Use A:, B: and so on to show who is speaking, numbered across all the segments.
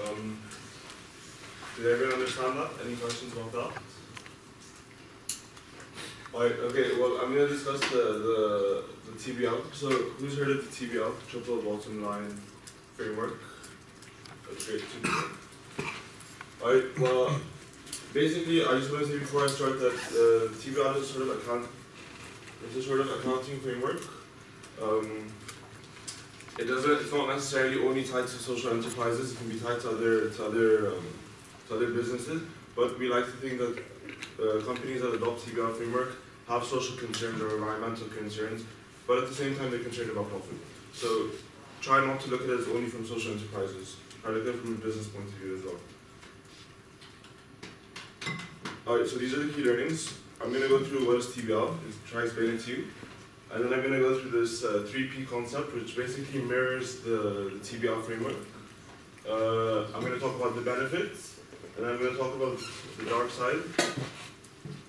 A: Um, did everyone understand that? Any questions about that? Alright, okay, well, I'm going to discuss the TBL. So, who's heard of the TBL, Triple Bottom Line Framework? That's great. Alright, well, basically, I just want to say before I start that the TBL is it's a sort of accounting framework. It's not necessarily only tied to social enterprises. It can be tied to other businesses. But we like to think that companies that adopt TBL framework have social concerns or environmental concerns, but at the same time they're concerned about profit. So try not to look at it as only from social enterprises. Try to look at it from a business point of view as well. Alright, so these are the key learnings. I'm going to go through what is TBL, try to explain it to you. And then I'm going to go through this 3P concept, which basically mirrors the TBL framework. I'm going to talk about the benefits, and I'm going to talk about the dark side.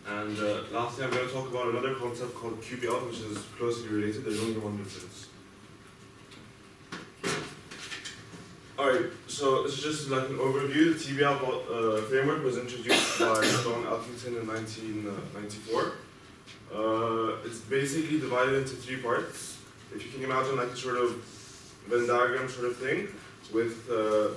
A: And lastly, I'm going to talk about another concept called QBL, which is closely related. There's only one difference. Alright, so this is just like an overview. The TBL framework was introduced by John Elkington in 1994. It's basically divided into 3 parts. If you can imagine like a sort of Venn diagram sort of thing with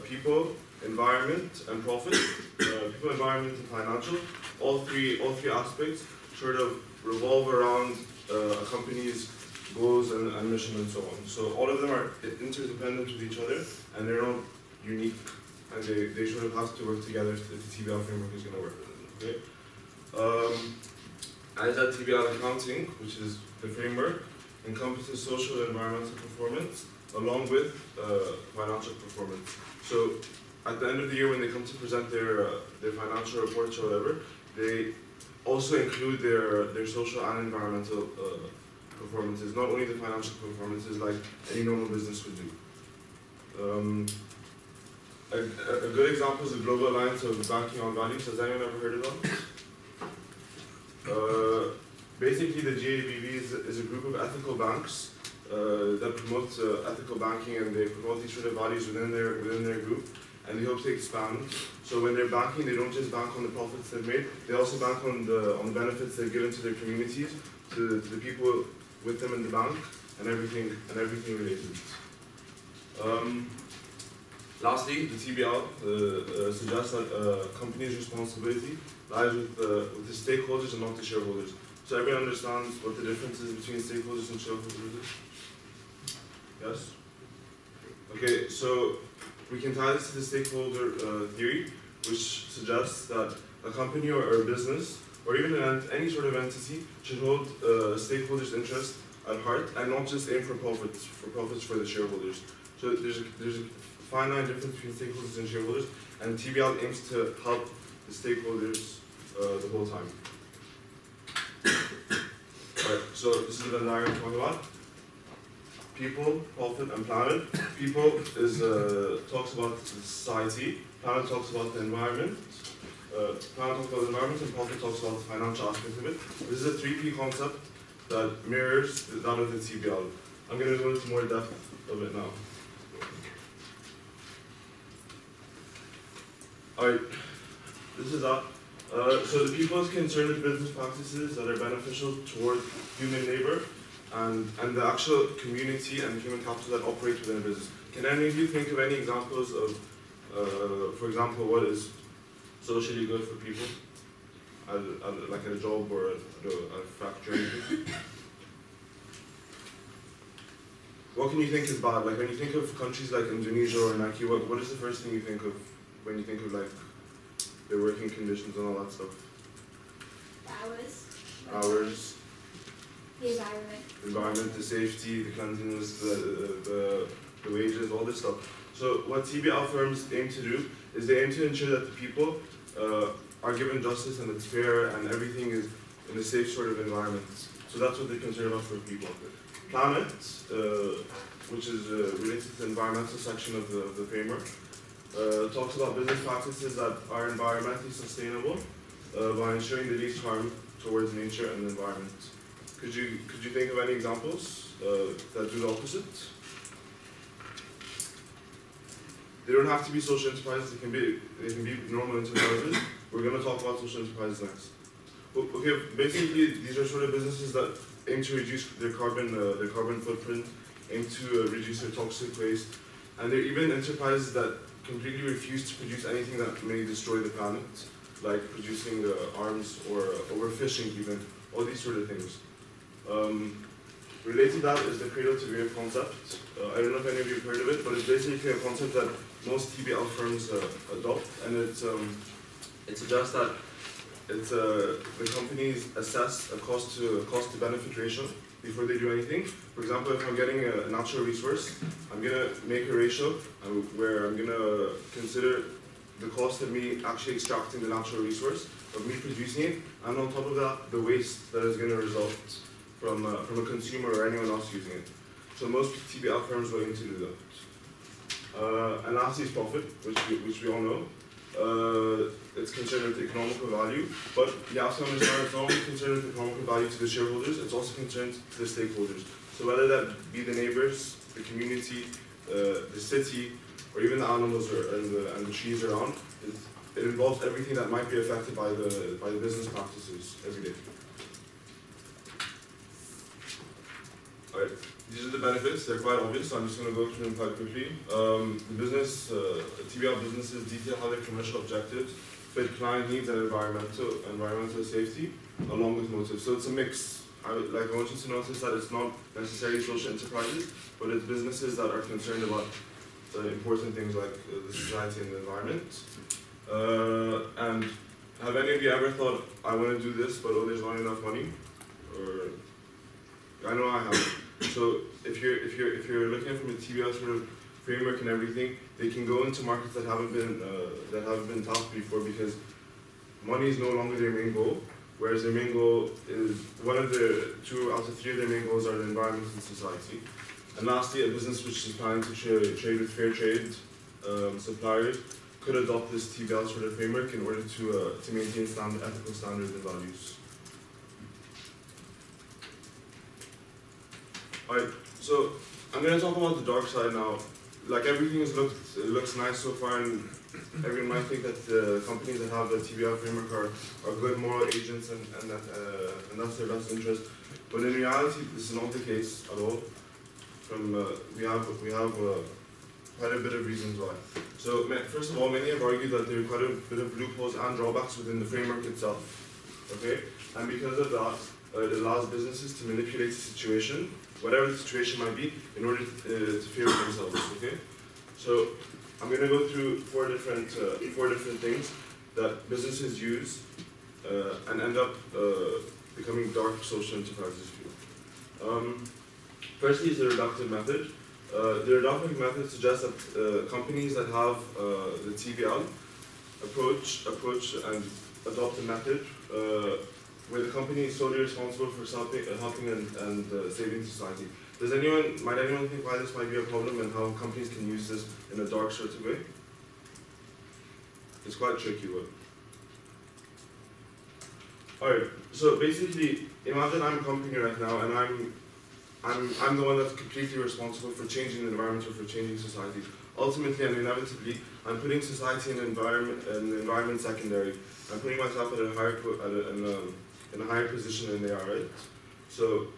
A: people, environment, and profit. People, environment, and financial. All three aspects sort of revolve around a company's goals and mission and so on. So all of them are interdependent with each other, and they're not unique, and they sort of have to work together if the TBL framework is going to work. Okay. As that TBL accounting, which is the framework, encompasses social and environmental performance along with financial performance. So at the end of the year, when they come to present their financial reports or whatever, they also include their social and environmental performances, not only the financial performances like any normal business would do. A good example is the Global Alliance of Banking on Values. Has anyone ever heard of them? Basically, the GABV is a group of ethical banks that promote ethical banking, and they promote these sort of values within their group, and they hope to expand. So when they're banking, they don't just bank on the profits they've made; they also bank on the benefits they've given to their communities, to the people with them in the bank, and everything related. Lastly, the TBL suggests that a company's responsibility lies with the stakeholders and not the shareholders. So everyone understands what the difference is between stakeholders and shareholders? Yes? Okay, so we can tie this to the stakeholder theory, which suggests that a company or a business, or even any sort of entity, should hold stakeholders' interest at heart and not just aim for profits for the shareholders. So there's a fine line difference between stakeholders and shareholders, and TBL aims to help the stakeholders the whole time. Alright, so this is the Venn diagram I'm talking about. People, profit, and planet. People talks about society. Planet talks about the environment. Planet talks about the environment, and profit talks about the financial aspect of it. This is a 3P concept that mirrors that of the TBL. I'm going to go into more depth of it now. Alright, this is that. So the people is concerned with business practices that are beneficial toward human labor and the actual community and human capital that operate within a business. Can any of you think of any examples of, for example, what is socially good for people, like at a job or at a factory? What can you think is bad? Like when you think of countries like Indonesia or Nike, what is the first thing you think of when you think of like their working conditions and all that stuff? Hours.
B: The environment.
A: The environment, the safety, the cleanliness, the wages, all this stuff. So what TBL firms aim to do is they aim to ensure that the people are given justice and it's fair and everything is in a safe sort of environment. So that's what they're concerned about for people. Planet, which is related to the environmental section of the framework, talks about business practices that are environmentally sustainable by ensuring the least harm towards nature and the environment. Could you think of any examples that do the opposite? They don't have to be social enterprises, they can be normal enterprises. We're going to talk about social enterprises next. Okay, basically these are sort of businesses that aim to reduce their carbon footprint, aim to reduce their toxic waste, and they're even enterprises that completely refuse to produce anything that may destroy the planet, like producing arms or overfishing even, all these sort of things. Related to that is the cradle to grave concept. I don't know if any of you have heard of it, but it's basically a concept that most TBL firms adopt, and it suggests that the companies assess a cost to benefit ratio before they do anything. For example, if I'm getting a natural resource, I'm gonna make a ratio where I'm gonna consider the cost of me actually extracting the natural resource, of me producing it, and on top of that, the waste that is gonna result from a consumer or anyone else using it. So most TBL firms are going to do that. And lastly is profit, which we all know. It's concerned with economical value, but you have to understand it's not only concerned with economical value to the shareholders, it's also concerned to the stakeholders. So whether that be the neighbors, the community, the city, or even the animals and the trees around, it involves everything that might be affected by the business practices every day. Alright, these are the benefits, they're quite obvious, so I'm just going to go through them quite quickly. TBL businesses detail how their commercial objectives fit client needs and environmental safety, along with motives. So it's a mix. I want you to notice that it's not necessarily social enterprises, but it's businesses that are concerned about important things like the society and the environment. And have any of you ever thought, I want to do this, but there's not enough money? Or I know I have. So if you're looking from a TBL sort of framework and everything, they can go into markets that haven't been tapped before, because money is no longer their main goal. Whereas their main goal is, one of the 2 out of 3 of their main goals are the environment and society. And lastly, a business which is planning to trade with fair trade suppliers could adopt this TBL sort of framework in order to maintain ethical standards and values. Alright, so I'm going to talk about the dark side now. Like everything looks nice so far, and everyone might think that the companies that have the TBL framework are good moral agents and that's their best interest. But in reality, this is not the case at all. We have quite a bit of reasons why. So first of all, many have argued that there are quite a bit of loopholes and drawbacks within the framework itself. Okay, and because of that, it allows businesses to manipulate the situation, whatever the situation might be, in order to favor themselves. Okay, so I'm going to go through four different things that businesses use and end up becoming dark social enterprises. Firstly is the reductive method. The reductive method suggests that companies that have the TBL approach and adopt a method where the company is solely responsible for helping and saving society. Might anyone think why this might be a problem and how companies can use this in a dark sort of way? It's quite tricky, but. Alright, so basically, imagine I'm a company right now and I'm the one that's completely responsible for changing the environment or for changing society. Ultimately and inevitably, I'm putting society and the environment secondary. I'm putting myself at in a higher position than they are, right? So,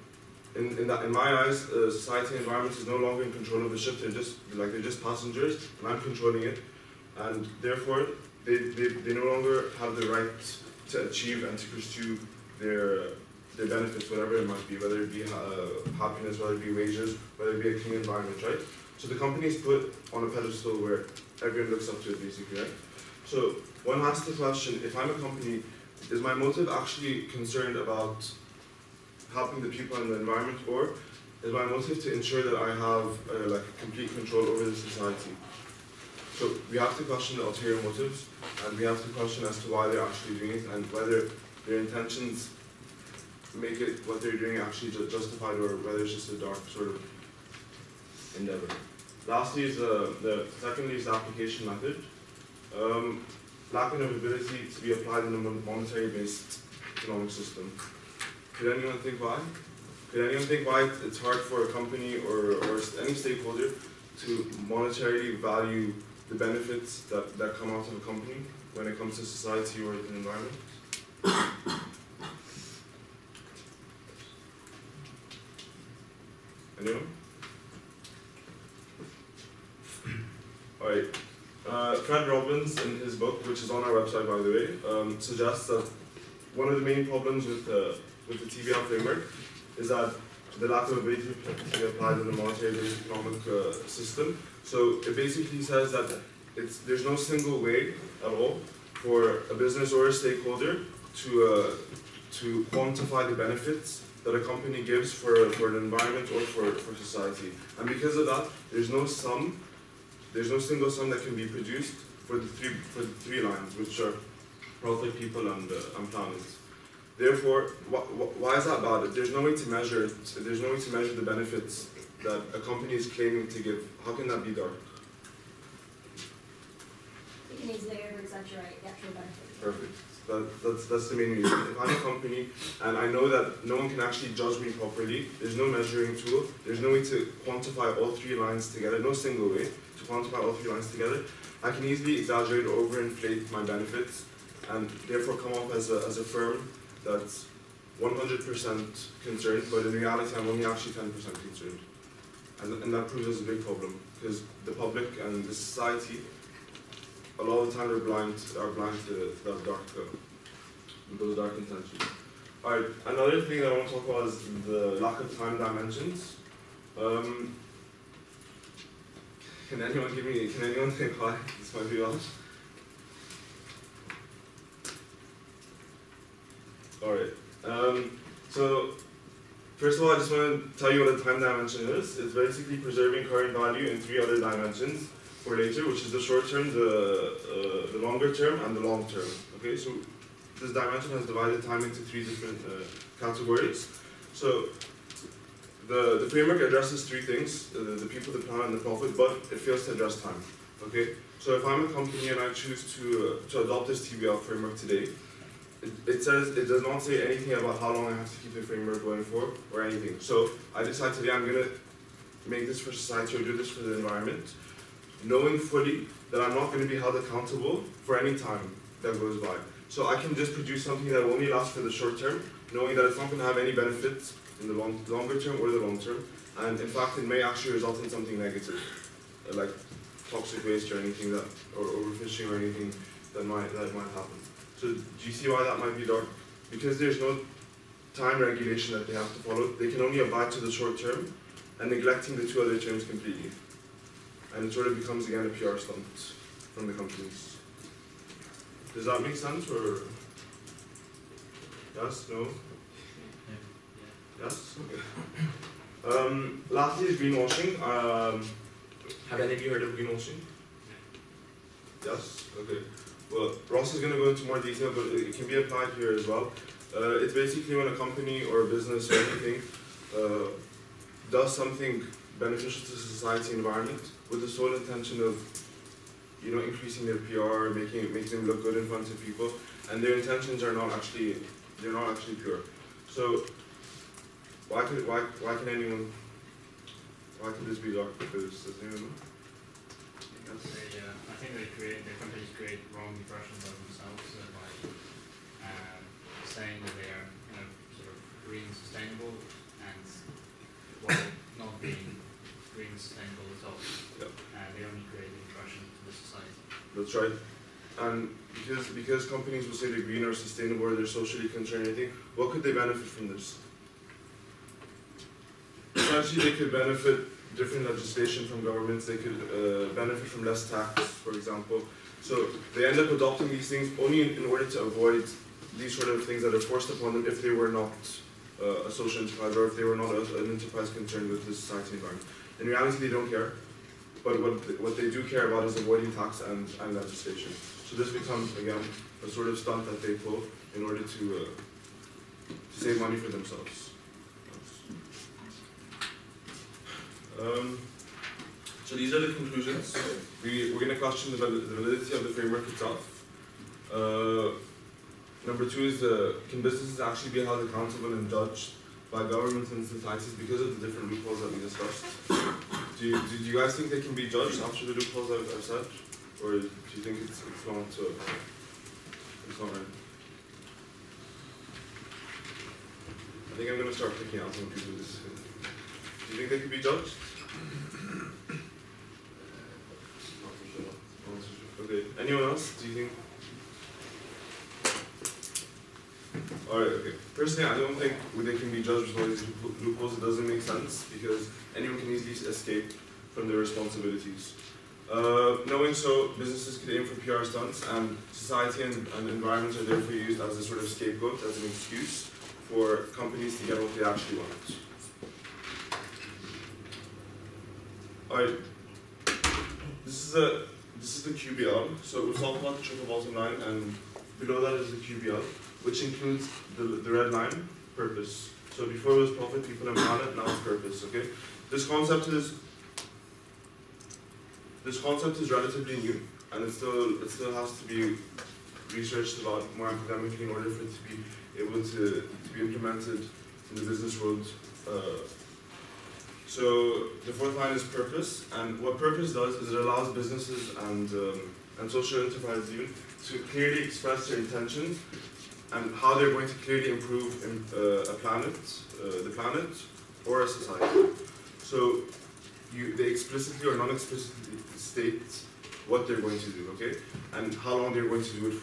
A: in my eyes, society and environment is no longer in control of the ship. They're just passengers, and I'm controlling it, and therefore they no longer have the right to achieve and to pursue their benefits, whatever it might be, whether it be happiness, whether it be wages, whether it be a clean environment, right? So the company is put on a pedestal where everyone looks up to it, basically, right? So one has to question, if I'm a company, is my motive actually concerned about helping the people and the environment, or is my motive to ensure that I have like complete control over the society? So we have to question the ulterior motives, and we have to question as to why they're actually doing it, and whether their intentions make it what they're doing actually justified, or whether it's just a dark sort of endeavor. Lastly is secondly is the application method. Lacking of ability to be applied in a monetary-based economic system. Could anyone think why? Could anyone think why it's hard for a company or any stakeholder to monetarily value the benefits that come out of a company when it comes to society or the environment? Anyone? Alright. Fred Robbins, in his book, which is on our website by the way, suggests that one of the main problems with the TBL framework is that the lack of ability to be applied in a monetary-based economic system. So it basically says that there's no single way at all for a business or a stakeholder to quantify the benefits that a company gives for an environment or for society. And because of that, there's no single sum that can be produced for the three lines, which are profit, people, and planet. Therefore, why is that bad? There's no way to measure it. There's no way to measure the benefits that a company is claiming to give. How can that be dark?
B: You can easily over-exaggerate the actual benefits.
A: Perfect. That's the main reason. If I'm a company and I know that no one can actually judge me properly, there's no measuring tool, there's no way to quantify all three lines together, no single way to quantify all three lines together, I can easily exaggerate or overinflate my benefits and therefore come off as a firm that's 100% concerned, but in reality I'm only actually 10% concerned. And that proves as a big problem, because the public and the society, a lot of the time are blind to that those dark intentions. Alright, another thing that I want to talk about is the lack of time dimensions. Can anyone think why this might be odd? Alright, so first of all I just want to tell you what a time dimension is. It's basically preserving current value in three other dimensions for later, which is the short term, the longer term, and the long term. Okay, so this dimension has divided time into three different categories. So the framework addresses three things: the people, the planet, and the profit, but it fails to address time. Okay, so if I'm a company and I choose to adopt this TBL framework today, it does not say anything about how long I have to keep the framework going for or anything. So I decide today I'm going to make this for society or do this for the environment, knowing fully that I'm not going to be held accountable for any time that goes by. So I can just produce something that will only last for the short term, knowing that it's not going to have any benefits in the longer term or the long term, and in fact it may actually result in something negative, like toxic waste or anything or overfishing or anything that might happen. So do you see why that might be dark? Because there's no time regulation that they have to follow. They can only abide to the short term and neglecting the two other terms completely. And it sort of becomes again a PR stunt from the companies. Does that make sense, or yes, no? Yes? Okay. Lastly is greenwashing. Have any of you heard of greenwashing? Yes? Okay. Well, Ross is going to go into more detail, but it can be applied here as well. It's basically when a company or a business or anything does something beneficial to society and environment with the sole intention of, increasing their PR, making them look good in front of people, and their intentions are not actually pure. So why could this be dark? Because does anyone know?
C: I think the companies create wrong impressions of themselves by saying that they are sort of green and sustainable, and while not being green and sustainable at all.
A: Yep.
C: They only create the impression to the society.
A: That's right. And because companies will say they're green or sustainable or they're socially concerned or anything, what could they benefit from this? Essentially, they could benefit different legislation from governments. They could benefit from less tax, for example. So they end up adopting these things only in order to avoid these sort of things that are forced upon them if they were not a social enterprise or if they were not an enterprise concerned with the society environment. In reality, they don't care. But what they do care about is avoiding tax and legislation. So this becomes, again, a sort of stunt that they pull in order to save money for themselves. So these are the conclusions. We're going to question the validity of the framework itself. Number two is can businesses actually be held accountable and judged by governments and societies because of the different loopholes that we discussed? Do you guys think they can be judged after the loopholes I've said? Or do you think it's not right? I think I'm going to start picking out some people. Do you think they could be judged? Not for sure. Okay. Anyone else? Do you think? Alright, okay. Personally, I don't think they can be judged with all these loopholes. It doesn't make sense because anyone can easily escape from their responsibilities. Knowing so, businesses could aim for PR stunts, and society and environments are therefore used as a sort of scapegoat, as an excuse for companies to get what they actually want. Alright, this is the QBL. So we've talked about the triple bottom line, and below that is the QBL, which includes the red line, purpose. So before it was profit, people and planet, now it's purpose. Okay, this concept is relatively new, and it still has to be researched about more academically in order for it to be able to be implemented in the business world. So the fourth line is purpose, and what purpose does is it allows businesses and social enterprises even to clearly express their intentions and how they're going to clearly improve the planet or a society. So they explicitly or non-explicitly state what they're going to do, okay, and how long they're going to do it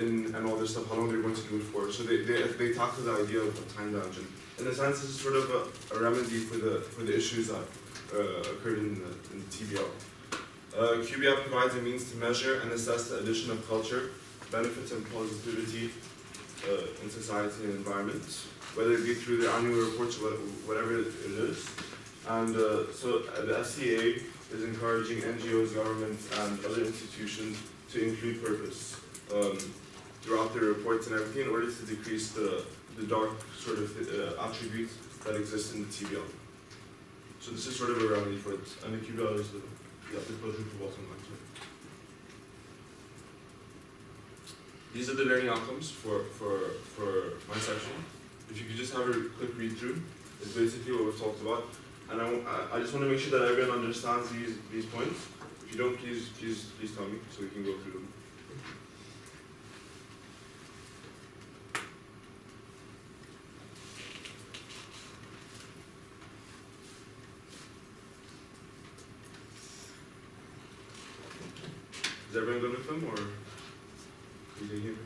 A: and all this stuff, how long they're going to do it for. So they tackle the idea of time dimension. In a sense, this is sort of a remedy for the issues that occurred in the TBL. QBL provides a means to measure and assess the addition of culture, benefits, and positivity in society and environment, whether it be through the annual reports or whatever it is. And so the SCA is encouraging NGOs, governments, and other institutions to include purpose throughout their reports and everything in order to decrease the dark sort of attributes that exist in the TBL. So this is sort of a remedy for it, and the QBL is the closure for bottom line. These are the learning outcomes for my section. If you could just have a quick read through, it's basically what we've talked about. And I just want to make sure that everyone understands these points. If you don't, please tell me so we can go through them. Is everyone good with them, or are you taking it?